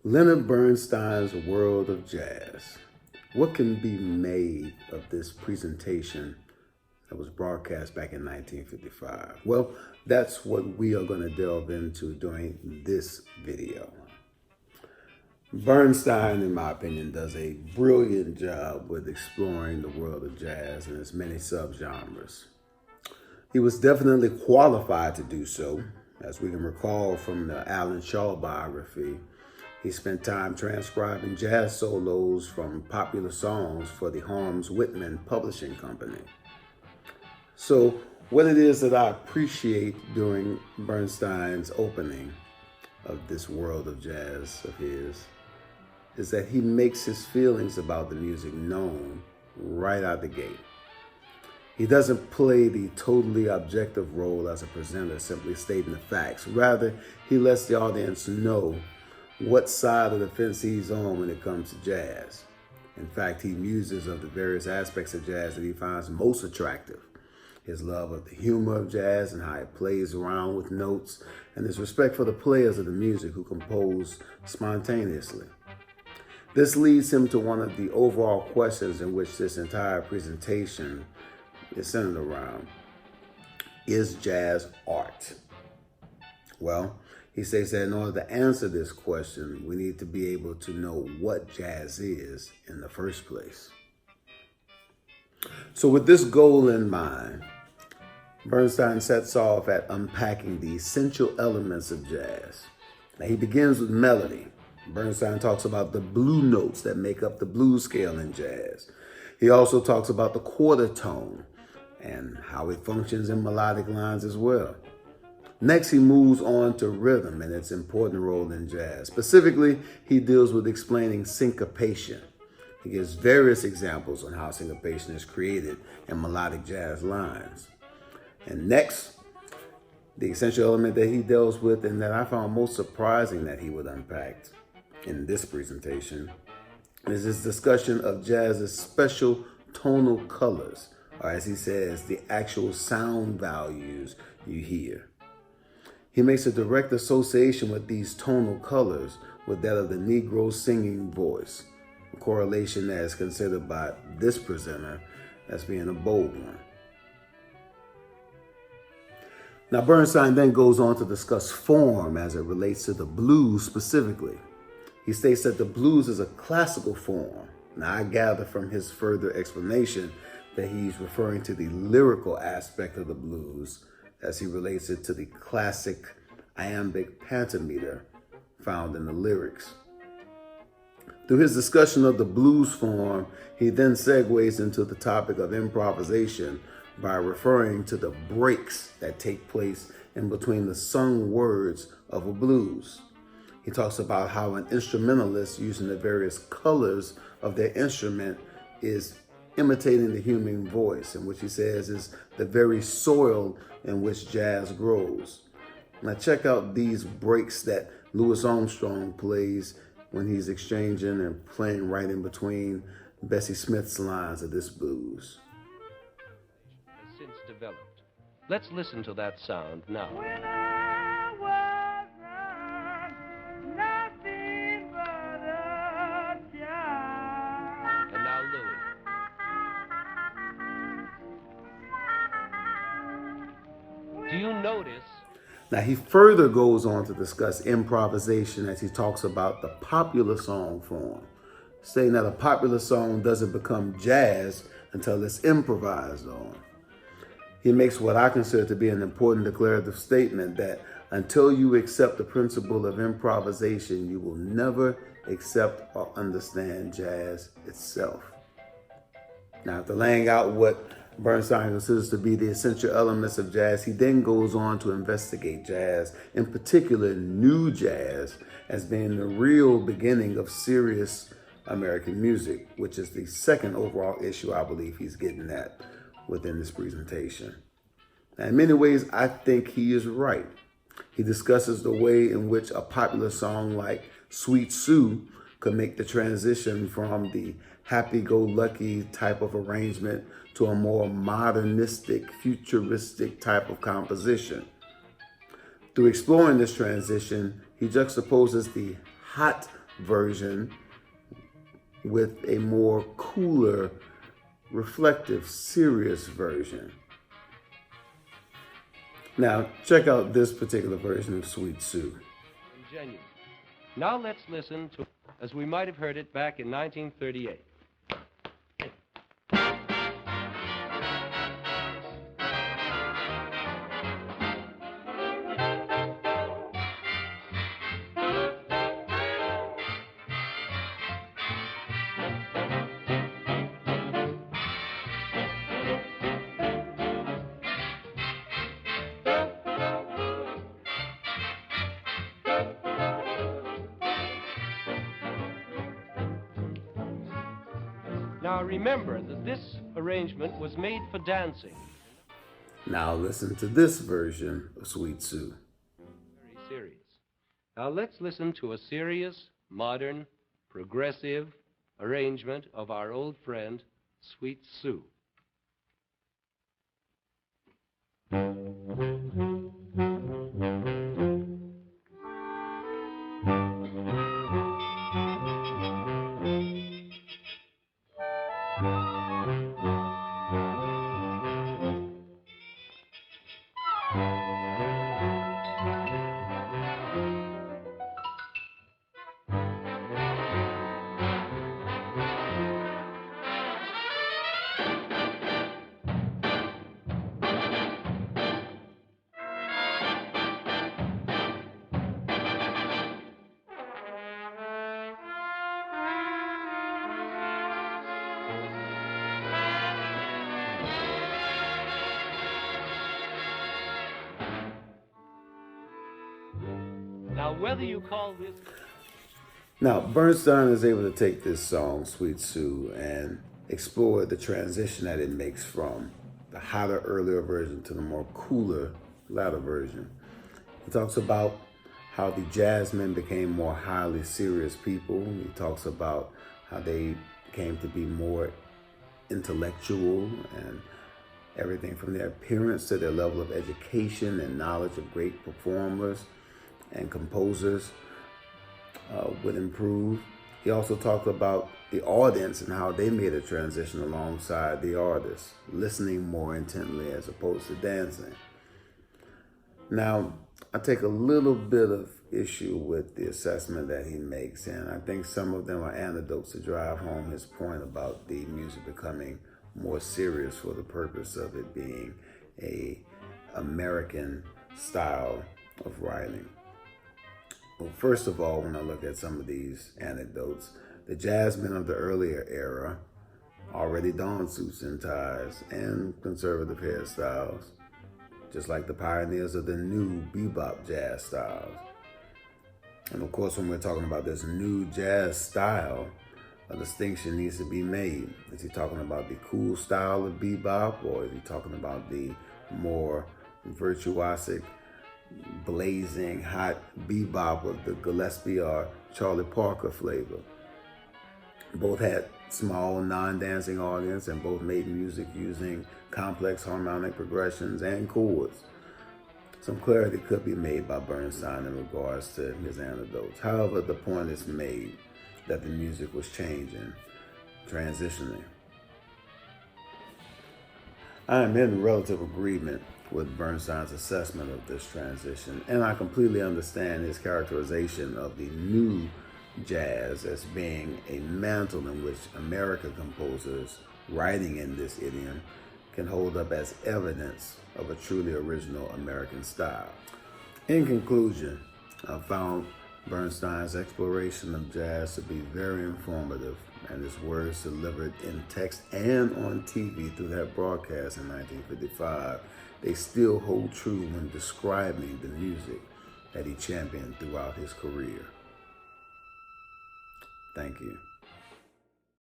Leonard Bernstein's World of Jazz. What can be made of this presentation that was broadcast back in 1955? Well, that's what we are going to delve into during this video. Bernstein, in my opinion, does a brilliant job with exploring the world of jazz and its many subgenres. He was definitely qualified to do so. As we can recall from the Alan Shaw biography, he spent time transcribing jazz solos from popular songs for the Harms Whitman Publishing Company. So what it is that I appreciate during Bernstein's opening of this world of jazz of his is that he makes his feelings about the music known right out the gate. He doesn't play the totally objective role as a presenter, simply stating the facts. Rather, he lets the audience know what side of the fence he's on when it comes to jazz. In fact, he muses of the various aspects of jazz that he finds most attractive. His love of the humor of jazz and how it plays around with notes, and his respect for the players of the music who compose spontaneously. This leads him to one of the overall questions in which this entire presentation is centered around. Is jazz art? Well, he says that in order to answer this question, we need to be able to know what jazz is in the first place. So with this goal in mind, Bernstein sets off at unpacking the essential elements of jazz. Now, he begins with melody. Bernstein talks about the blue notes that make up the blues scale in jazz. He also talks about the quarter tone and how it functions in melodic lines as well. Next, he moves on to rhythm and its important role in jazz. Specifically, he deals with explaining syncopation. He gives various examples on how syncopation is created in melodic jazz lines. And next, the essential element that he deals with and that I found most surprising that he would unpack in this presentation is his discussion of jazz's special tonal colors, or as he says, the actual sound values you hear. He makes a direct association with these tonal colors with that of the Negro singing voice, a correlation that is considered by this presenter as being a bold one. Now, Bernstein then goes on to discuss form as it relates to the blues specifically. He states that the blues is a classical form. Now, I gather from his further explanation that he's referring to the lyrical aspect of the blues as he relates it to the classic iambic pentameter found in the lyrics. Through his discussion of the blues form, he then segues into the topic of improvisation by referring to the breaks that take place in between the sung words of a blues. He talks about how an instrumentalist using the various colors of their instrument is imitating the human voice, and which he says is the very soil in which jazz grows. Now check out these breaks that Louis Armstrong plays when he's exchanging and playing right in between Bessie Smith's lines of this blues. Since developed. Let's listen to that sound now. When I was nothing but a child. And now Louis. Do you notice? Now, he further goes on to discuss improvisation as he talks about the popular song form, saying that a popular song doesn't become jazz until it's improvised on. He makes what I consider to be an important declarative statement that until you accept the principle of improvisation, you will never accept or understand jazz itself. Now, after laying out what Bernstein considers to be the essential elements of jazz, he then goes on to investigate jazz, in particular new jazz, as being the real beginning of serious American music, which is the second overall issue I believe he's getting at within this presentation. Now, in many ways, I think he is right. He discusses the way in which a popular song like Sweet Sue could make the transition from the happy-go-lucky type of arrangement to a more modernistic, futuristic type of composition. Through exploring this transition, he juxtaposes the hot version with a more cooler, reflective, serious version. Now, check out this particular version of Sweet Sue. Genuine. Now let's listen to, as we might have heard it back in 1938. Now remember that this arrangement was made for dancing. Now listen to this version of Sweet Sue. Very serious. Now let's listen to a serious, modern, progressive arrangement of our old friend, Sweet Sue. Now, whether you call this... Now, Bernstein is able to take this song, Sweet Sue, and explore the transition that it makes from the hotter, earlier version to the more cooler, latter version. He talks about how the jazzmen became more highly serious people. He talks about how they came to be more intellectual, and everything from their appearance to their level of education and knowledge of great performers and composers would improve. He also talked about the audience and how they made a transition alongside the artists, listening more intently as opposed to dancing. Now, I take a little bit of issue with the assessment that he makes, and I think some of them are anecdotes to drive home his point about the music becoming more serious for the purpose of it being a American style of writing. Well, first of all, when I look at some of these anecdotes, the jazzmen of the earlier era already donned suits and ties and conservative hairstyles, just like the pioneers of the new bebop jazz styles. And of course, when we're talking about this new jazz style, a distinction needs to be made. Is he talking about the cool style of bebop, or is he talking about the more virtuosic, blazing hot bebop of the Gillespie or Charlie Parker flavor? Both had small non-dancing audience, and both made music using complex harmonic progressions and chords. Some clarity could be made by Bernstein in regards to his anecdotes. However, the point is made that the music was changing, transitioning. I am in relative agreement with Bernstein's assessment of this transition, and I completely understand his characterization of the new jazz as being a mantle in which American composers writing in this idiom can hold up as evidence of a truly original American style. In conclusion, I found Bernstein's exploration of jazz to be very informative, and his words delivered in text and on TV through that broadcast in 1955, they still hold true when describing the music that he championed throughout his career. Thank you.